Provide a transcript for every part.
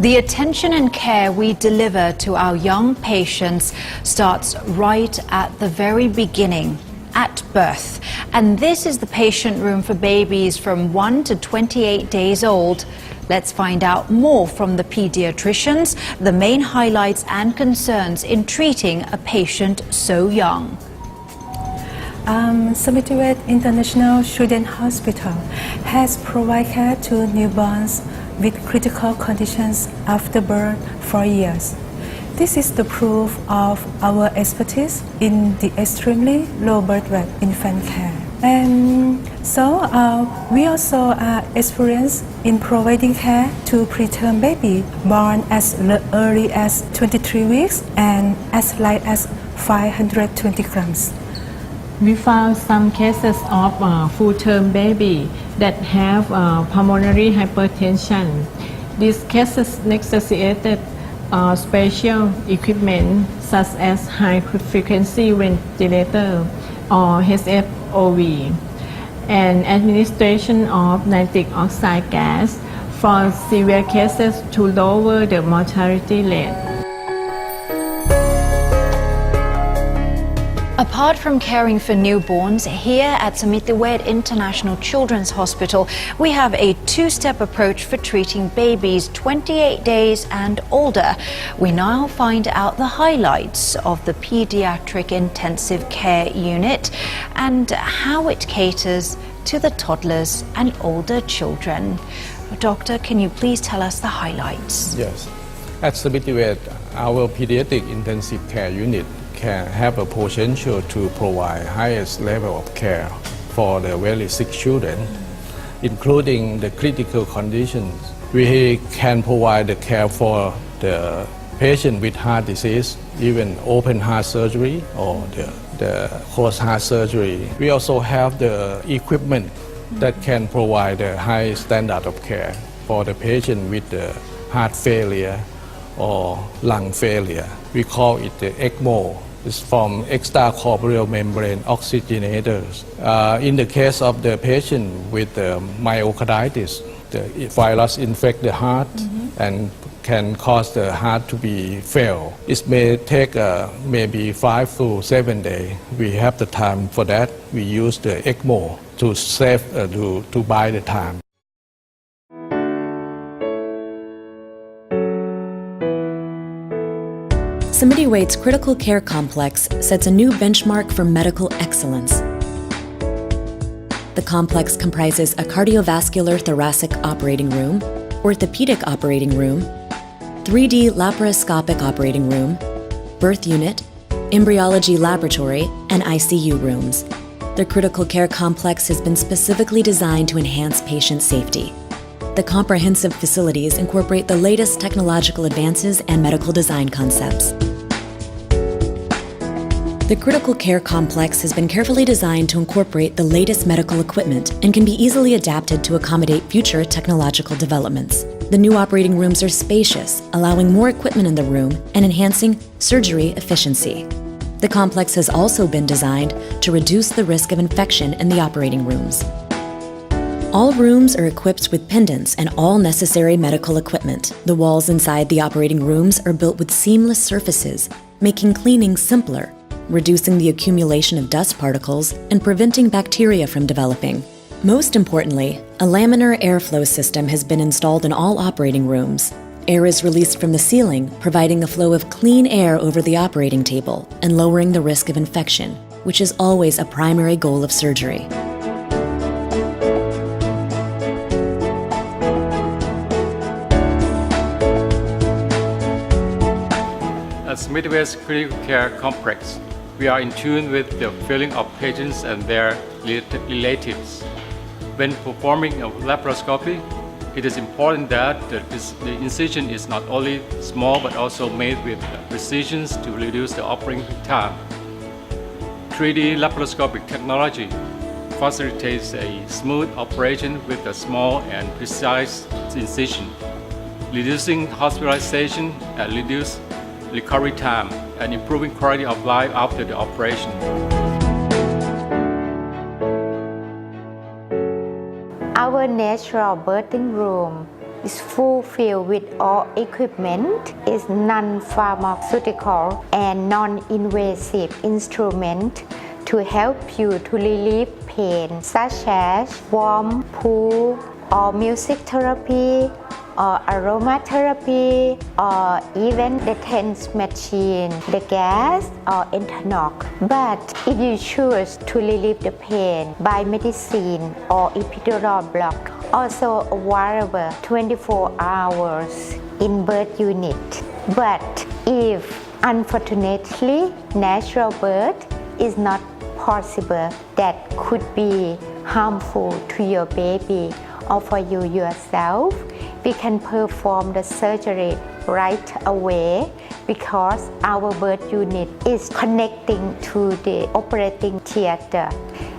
The attention and care we deliver to our young patients starts right at the very beginning, at birth. And this is the patient room for babies from 1 to 28 days old. Let's find out more from the pediatricians, the main highlights and concerns in treating a patient so young. Samitivej International Children's Hospital has provided care to newborns with critical conditions after birth for years. This is the proof of our expertise in the extremely low birth rate infant care. And so we also are experienced in providing care to preterm baby born as early as 23 weeks and as light as 520 grams. We found some cases of full-term baby that have pulmonary hypertension. These cases necessitated special equipment such as high-frequency ventilator or HFOV and administration of nitric oxide gas for severe cases to lower the mortality rate. Apart from caring for newborns, here at Samitivej International Children's Hospital, we have a two-step approach for treating babies 28 days and older. We now find out the highlights of the Pediatric Intensive Care Unit and how it caters to the toddlers and older children. Doctor, can you please tell us the highlights? Yes. At Samitivej, our Pediatric Intensive Care Unit can have a potential to provide highest level of care for the very sick children, including the critical conditions. We can provide the care for the patient with heart disease, even open heart surgery or the closed heart surgery. We also have the equipment that can provide a high standard of care for the patient with the heart failure or lung failure. We call it the ECMO. It's from extracorporeal membrane oxygenators. In the case of the patient with myocarditis, the virus infect the heart and can cause the heart to be fail. It may take maybe 5 to 7 days. We have the time for that. We use the ECMO to save, to buy the time. Samitivej's critical care complex sets a new benchmark for medical excellence. The complex comprises a cardiovascular thoracic operating room, orthopedic operating room, 3D laparoscopic operating room, birth unit, embryology laboratory, and ICU rooms. The critical care complex has been specifically designed to enhance patient safety. The comprehensive facilities incorporate the latest technological advances and medical design concepts. The critical care complex has been carefully designed to incorporate the latest medical equipment and can be easily adapted to accommodate future technological developments. The new operating rooms are spacious, allowing more equipment in the room and enhancing surgery efficiency. The complex has also been designed to reduce the risk of infection in the operating rooms. All rooms are equipped with pendants and all necessary medical equipment. The walls inside the operating rooms are built with seamless surfaces, making cleaning simpler, reducing the accumulation of dust particles and preventing bacteria from developing. Most importantly, a laminar airflow system has been installed in all operating rooms. Air is released from the ceiling, providing a flow of clean air over the operating table and lowering the risk of infection, which is always a primary goal of surgery. At Samitivej's critical care complex, we are in tune with the feeling of patients and their relatives. When performing a laparoscopy, it is important that the incision is not only small but also made with precision to reduce the operating time. 3D laparoscopic technology facilitates a smooth operation with a small and precise incision, reducing hospitalization and reduce recovery time and improving quality of life after the operation. Our natural birthing room is fulfilled with all equipment, is non-pharmaceutical and non-invasive instrument to help you to relieve pain, such as warm pool or music therapy or aromatherapy or even the TENS machine, the gas or Enternoc. But if you choose to relieve the pain by medicine or epidural block, also available 24 hours in birth unit. But if unfortunately natural birth is not possible, that could be harmful to your baby or for you yourself, we can perform the surgery right away because our birth unit is connecting to the operating theater.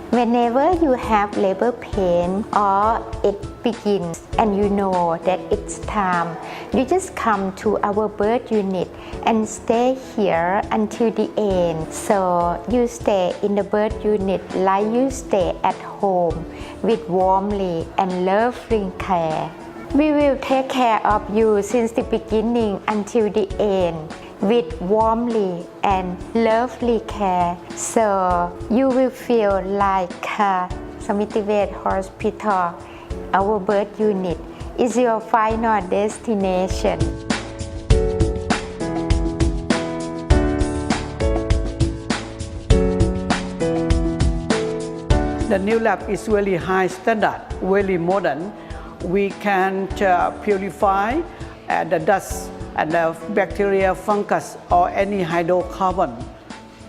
Whenever you have labor pain or it begins and you know that it's time, you just come to our birth unit and stay here until the end. So you stay in the birth unit like you stay at home with warmly and loving care. We will take care of you since the beginning until the end with warmly and lovely care. So you will feel like Samitivej Hospital, our birth unit, is your final destination. The new lab is really high standard, really modern. We can purify the dust and the bacteria, fungus or any hydrocarbon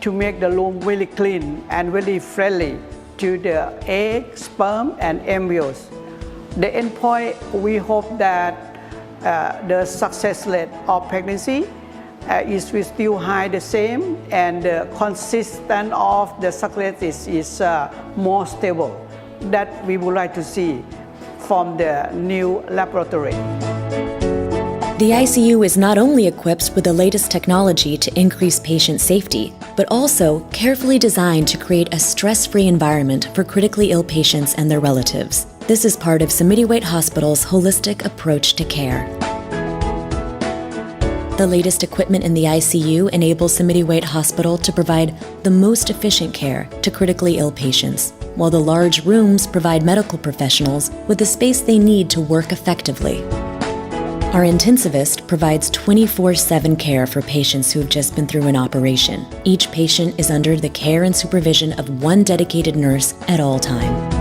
to make the room really clean and really friendly to the egg, sperm and embryos. The endpoint, we hope that the success rate of pregnancy is still high the same, and the consistent of the success is more stable. That we would like to see from the new laboratory. The ICU is not only equipped with the latest technology to increase patient safety, but also carefully designed to create a stress-free environment for critically ill patients and their relatives. This is part of Samitivej Hospital's holistic approach to care. The latest equipment in the ICU enables Samitivej Hospital to provide the most efficient care to critically ill patients, while the large rooms provide medical professionals with the space they need to work effectively. Our intensivist provides 24/7 care for patients who have just been through an operation. Each patient is under the care and supervision of one dedicated nurse at all times.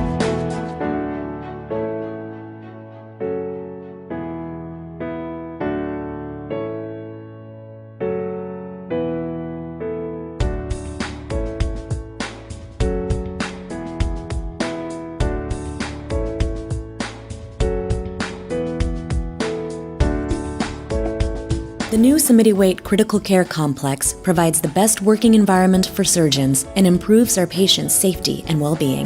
The new Samitivej Critical Care Complex provides the best working environment for surgeons and improves our patients' safety and well-being.